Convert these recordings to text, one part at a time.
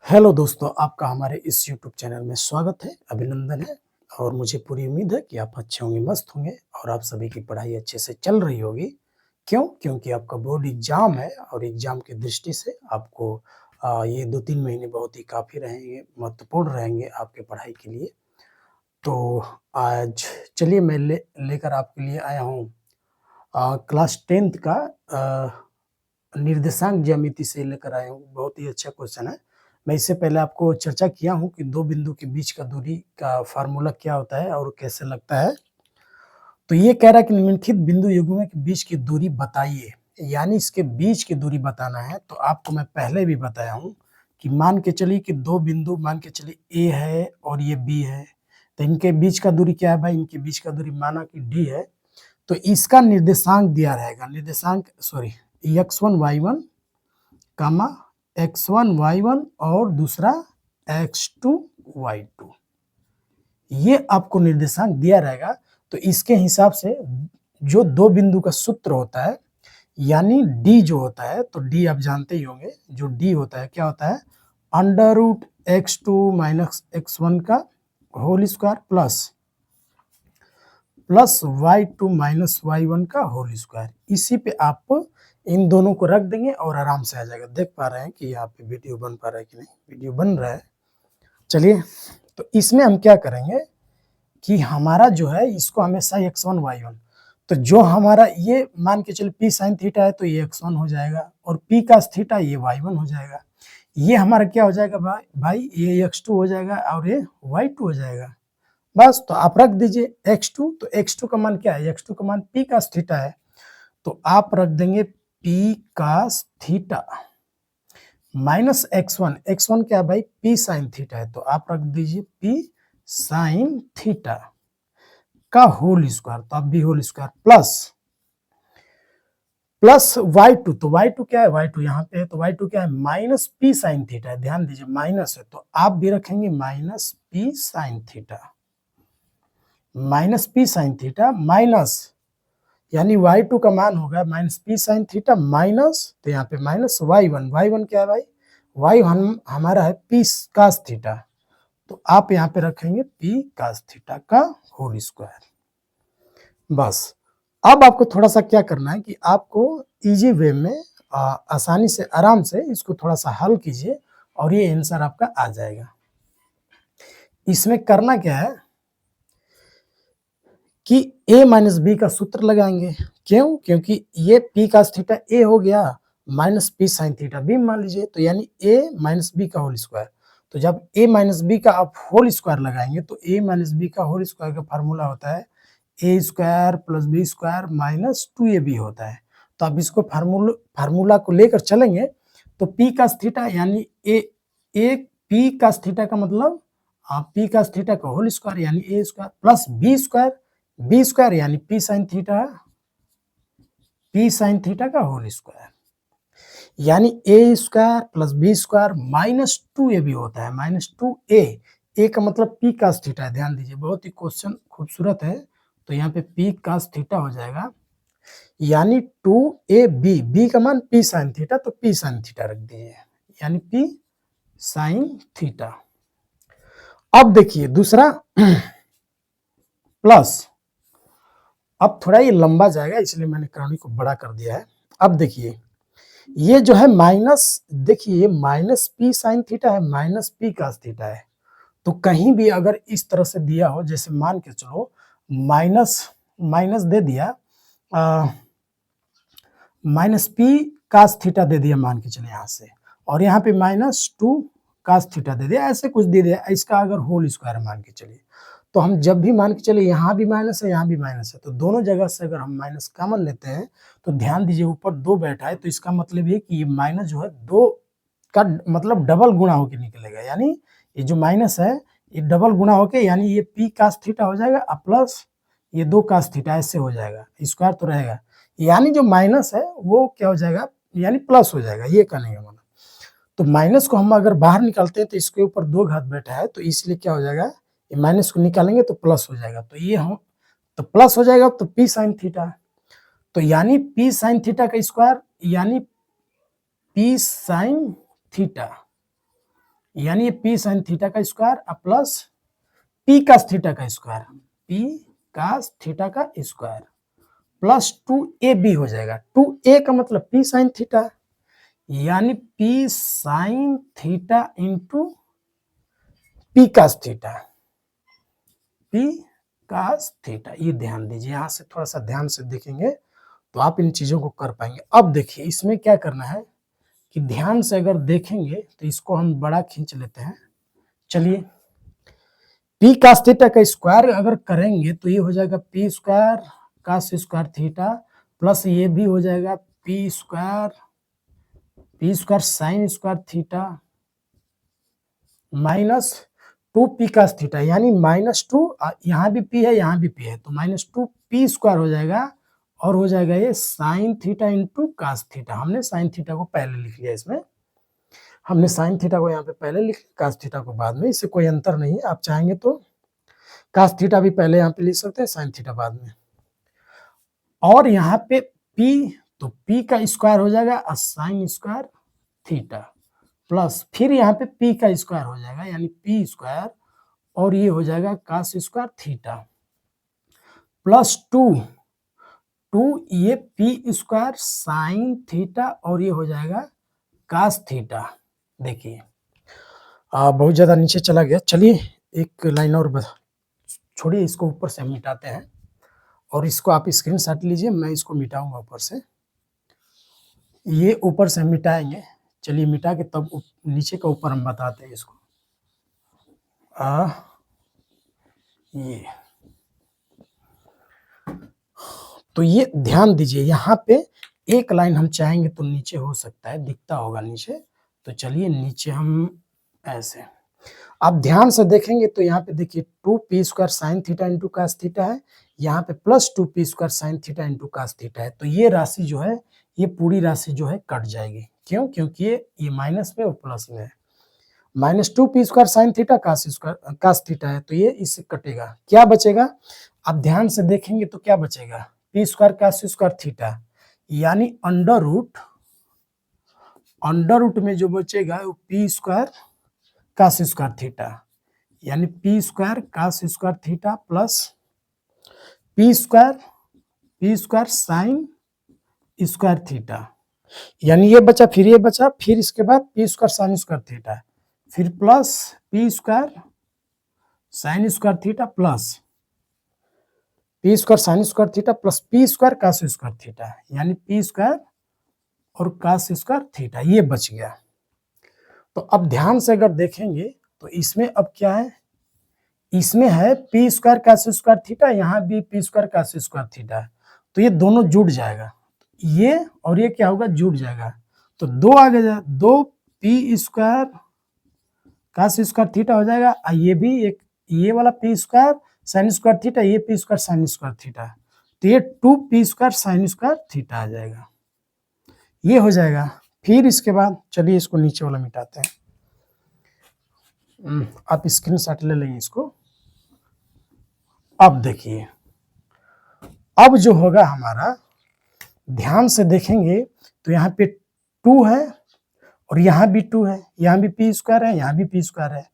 Hello दोस्तों, आपका हमारे इस यूट्यूब चैनल में स्वागत है, अभिनंदन है और मुझे पूरी उम्मीद है कि आप अच्छे होंगे, मस्त होंगे और आप सभी की पढ़ाई अच्छे से चल रही होगी। क्यों? क्योंकि आपका बोर्ड एग्ज़ाम है और एग्ज़ाम की दृष्टि से आपको ये 2-3 महीने बहुत ही काफ़ी रहेंगे, महत्वपूर्ण रहेंगे आपके पढ़ाई के लिए। तो आज चलिए मैं लेकर आपके लिए आया हूँ क्लास 10th का निर्देशांक ज्यामिति से लेकर आया हूँ, बहुत ही अच्छा क्वेश्चन है। मैं इससे पहले आपको चर्चा किया हूँ कि 2 बिंदु के बीच का दूरी का फ़ॉर्मूला क्या होता है और कैसे लगता है। तो ये कह रहा है कि निम्नलिखित बिंदु युग्मों के बीच की दूरी बताइए, यानी इसके बीच की दूरी बताना है। तो आपको मैं पहले भी बताया हूँ कि मान के चलिए कि 2 बिंदु मान के चलिए ए है और ये बी है, तो इनके बीच का दूरी क्या है भाई? इनके बीच का दूरी माना कि डी है, तो इसका निर्देशांक दिया रहेगा, निर्देशांक सॉरी x1 y1 कामा x1 y1 और दूसरा x2 y2, ये आपको निर्देशांक दिया रहेगा। तो इसके हिसाब से जो 2 बिंदु का सूत्र होता है, यानी d जो होता है, तो d आप जानते ही होंगे, जो d होता है क्या होता है? Under root x2 minus x1 का whole square plus y2 minus y1 का होल स्क्वायर। इसी पे आप इन दोनों को रख देंगे और आराम से आ जाएगा। देख पा रहे हैं कि यहाँ पे वीडियो बन पा रहा है कि नहीं? वीडियो बन रहा है। चलिए, तो इसमें हम क्या करेंगे कि हमारा जो है इसको हमेशा x1 y1, तो जो हमारा ये मान के चलिए p sin थीटा है तो ये x1 हो जाएगा और p cos थीटा ये y1 हो जाएगा। ये हमारा क्या हो जाएगा भाई ये x2 हो जाएगा और ये y2 हो जाएगा। बस, तो आप रख दीजिए x2, तो x2 का मान क्या है? x2 का मान p cos थीटा है, तो आप रख देंगे p cos theta minus x1, x1 क्या है भाई? p sin थीटा है, तो आप रख दीजिए p sin थीटा का होल स्क्वायर, तो अब भी होल स्क्वायर प्लस y2, तो y2 क्या है? y2 यहाँ पे है, तो y2 क्या है? माइनस p sin थीटा है, ध्यान दीजिए माइनस है, तो आप भी रखेंगे minus p sin theta, minus p sin theta minus, यानी y2 का मान होगा minus p sin theta minus, तो यहाँ पे माइनस y1, y1 क्या है भाई? y1 हमारा है p cos थीटा, तो आप यहाँ पे रखेंगे p cos थीटा का होल स्क्वायर। बस, अब आपको थोड़ा सा क्या करना है कि आपको इजी वे में आसानी से आराम से इसको थोड़ा सा हल कीजिए और ये आंसर आपका आ जाएगा। इसमें करना क्या है कि a माइनस बी का सूत्र लगाएंगे। क्यों? क्योंकि ये p cos थीटा a हो गया minus p sin theta b मान लीजिए, तो यानी a माइनस बी का होल स्क्वायर। तो जब a माइनस बी का आप होल स्क्वायर लगाएंगे तो a माइनस बी का होल स्क्वायर का फार्मूला होता है a square plus B square minus 2ab होता है। तो आप इसको फार्मूला को लेकर चलेंगे तो p cos थीटा यानी a p cos थीटा का मतलब p cos थीटा का होल स्क्वायर यानी a square plus B square यानी p sin थीटा का होल स्क्वायर, यानी a square plus B square minus 2ab होता है, माइनस 2a का मतलब p cos थीटा है। ध्यान दीजिए, बहुत ही क्वेश्चन खूबसूरत है, तो यहाँ पे p cos थीटा हो जाएगा, यानी 2ab, b का मान p sin थीटा, तो p sin थीटा रख दिए, यानी p sin थीटा। अब देखिए दूसरा प्लस, अब थोड़ा ये लंबा जाएगा इसलिए मैंने कहानी को बड़ा कर दिया है। अब देखिए ये जो है माइनस, देखिए ये माइनस p sin थीटा है, माइनस p cos थीटा है, तो कहीं भी अगर इस तरह से दिया हो, जैसे मान के चलो माइनस माइनस दे दिया माइनस p cos थीटा दे दिया मान के चले यहाँ से, और यहाँ पे माइनस 2 cos थीटा दे दिया, ऐसे कुछ दे दिया, इसका अगर होल स्क्वायर मान के चलिए, तो हम जब भी मान के चले यहाँ भी माइनस है यहाँ भी माइनस है, तो दोनों जगह से अगर हम माइनस कॉमन लेते हैं तो ध्यान दीजिए ऊपर 2 बैठा है, तो इसका मतलब ये कि ये माइनस जो है 2 का मतलब डबल गुणा होके निकलेगा, यानी ये जो माइनस है ये डबल गुणा होके, यानी ये p cos थीटा हो जाएगा प्लस ये 2 cos थीटा, ऐसे हो जाएगा, स्क्वायर तो रहेगा, यानी जो माइनस है वो क्या हो जाएगा, यानी प्लस हो जाएगा, ये का नहीं होगा। तो माइनस को हम अगर बाहर निकालते हैं तो इसके ऊपर 2 घात बैठा है, तो इसलिए क्या हो जाएगा, ये माइनस को निकालेंगे तो प्लस हो जाएगा, तो ये हम तो प्लस हो जाएगा, तो p sin थीटा, तो यानी p sin थीटा का स्क्वायर यानी p sin थीटा यानी ये पी साइन थीटा का square plus P cos theta का स्क्वायर, पी कास थीटा का स्क्वायर प्लस 2ab हो जाएगा। 2a का मतलब पी साइन थीटा, यानी P sine theta into P cos theta, P cos theta. ये ध्यान दीजिए, यहां से थोड़ा सा ध्यान से देखेंगे तो आप इन चीजों को कर पाएंगे। अब देखिए इसमें क्या करना है कि ध्यान से अगर देखेंगे तो इसको हम बड़ा खींच लेते हैं। चलिए, पी कास थीटा का स्क्वायर अगर करेंगे तो ये हो जाएगा P square cos square theta plus ये भी हो जाएगा P square sine square theta minus 2p cos theta, यानी -2, यहाँ भी p है यहाँ भी p है तो -2p स्क्वायर हो जाएगा और हो जाएगा ये sine theta into cos theta. हमने साइन थीटा को पहले लिख लिया, इसमें हमने साइन थीटा को यहाँ पे पहले लिख लिया, कास थीटा को बाद में। इससे कोई अंतर नहीं है, आप चाहेंगे तो कास थीटा भी पहले यहाँ पे लिख सकते हैं, साइन थीटा बाद में। और यहाँ पे p, तो p का स्क्वायर हो जाएगा साइन स्क्वायर थीटा प्लस फिर यहाँ पे p का स्क्वायर हो जाएगा यानी p स्क्वायर और ये हो जाएगा कास स्क्वायर थीटा प्लस 2 ये p स्क्वायर साइन थीटा और ये हो जाएगा कास थीटा। देखिए बहुत ज्यादा नीचे चला गया, चलिए एक लाइन और छोड़िए, इसको ऊपर से हम मिटाते हैं और इसको आप स्क्रीनशॉट लीजिए, मैं इसको मिटाऊंगा ऊपर से। ये ऊपर से हम मिटाएंगे, चलिए मिटा के तब नीचे का ऊपर हम बताते हैं इसको। ये तो ये ध्यान दीजिए, यहाँ पे एक लाइन हम चाहेंगे तो नीचे हो सकता है, दिखता होगा नीचे, तो चलिए नीचे हम ऐसे, आप ध्यान से देखेंगे तो यहाँ पे देखिए 2p square sine theta into cos theta है, यहाँ पे plus 2p square sine theta into cos theta है। तो ये राशि जो है, ये पूरी राशि जो है कट जाएगी। क्यों? क्योंकि ये माइनस में और प्लस में है। -2p square sine theta cos theta है तो ये इससे कटेगा, क्या बचेगा? आप ध्यान से देखेंगे तो क्या बचेगा? p square cos square theta, यानी अंडर रूट में जो बचेगा वो p square cos square theta, यानी p square cos square theta plus p square sine square theta, यानी ये बचा फिर ये बचा, फिर इसके बाद p square sine square theta, फिर plus p square sine square theta plus p square sine square theta plus p square cos square theta, यानी p स्क्वायर और कास स्क्वायर थीटा, ये बच गया। तो अब ध्यान से अगर देखेंगे तो इसमें अब क्या है, इसमें है p square cos square theta, यहाँ भी p square cos square theta है, तो ये दोनों जुड़ जाएगा, ये और ये क्या होगा, जुड़ जाएगा, तो 2 आ गया, 2p square cos square theta हो जाएगा, ये भी एक ये वाला p square sine square theta, ये p square sine square theta, तो ये 2p square sine square theta आ जाएगा, ये हो जाएगा। फिर इसके बाद चलिए इसको नीचे वाला मिटाते हैं, आप स्क्रीनशॉट ले लेंगे इसको। अब देखिए, अब जो होगा हमारा, ध्यान से देखेंगे तो यहाँ पे 2 है और यहाँ भी 2 है, यहाँ भी p स्क्वायर है, यहाँ भी p स्क्वायर है,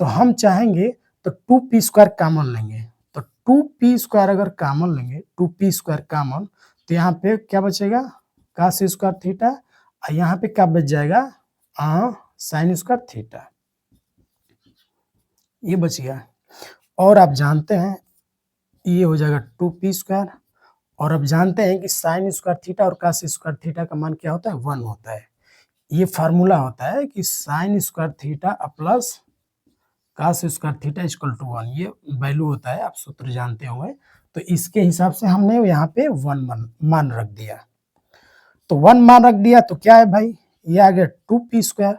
तो हम चाहेंगे तो 2p स्क्वायर कॉमन लेंगे, तो 2p स्क्वायर अगर कॉमन लेंगे, 2p स्क्वायर कॉमन, तो यहाँ पे क्या बचेगा, कास स्क्वायर थीटा, और यहाँ पे क्या बच जाएगा, साइन स्क्वायर थीटा, ये बच गया। और आप जानते हैं ये हो जाएगा 2p स्क्वायर, और अब जानते हैं कि साइन स्क्वायर थीटा और कास स्क्वायर थीटा का मान क्या होता है, 1 होता है। ये फार्मूला होता है कि sine square theta plus cos square theta equal to 1, ये वैल्यू होता है, आप सूत्र जानते होंगे। तो इसके हिसाब से हमने यहाँ पे 1 मान रख दिया, तो 1 मान रख दिया तो क्या है भाई, ये आ गया 2p स्क्वायर।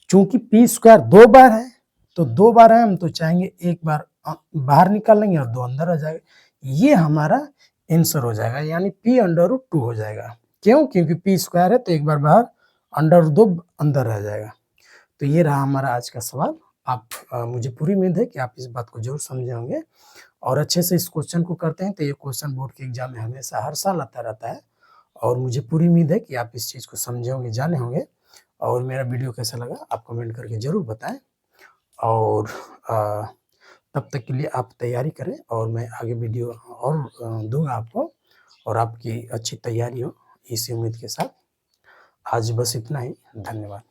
चूंकि p स्क्वायर 2 बार है, तो 2 बार है, हम तो चाहेंगे एक बार बाहर निकाल लेंगे और 2 अंदर आ जाएगा, ये हमारा आंसर हो जाएगा, यानी p अंडर रूट 2 हो जाएगा। क्यों? क्योंकि p स्क्वायर है तो एक बार बाहर, अंडर 2 अंदर रह जाएगा। तो ये रहा हमारा आज का सवाल। आप मुझे पूरी उम्मीद है कि आप इस बात को जरूर समझे होंगे और अच्छे से इस क्वेश्चन को करते हैं, तो ये क्वेश्चन बोर्ड के एग्जाम में हमेशा हर साल आता रहता है, और मुझे पूरी उम्मीद है कि आप इस चीज़ को समझे होंगे, जाने होंगे। और मेरा वीडियो कैसा लगा आप कमेंट करके ज़रूर बताएँ और तब तक के लिए आप तैयारी करें और मैं आगे वीडियो और दूँगा आपको और आपकी अच्छी तैयारी हो इसी उम्मीद के साथ। आज बस इतना ही, धन्यवाद।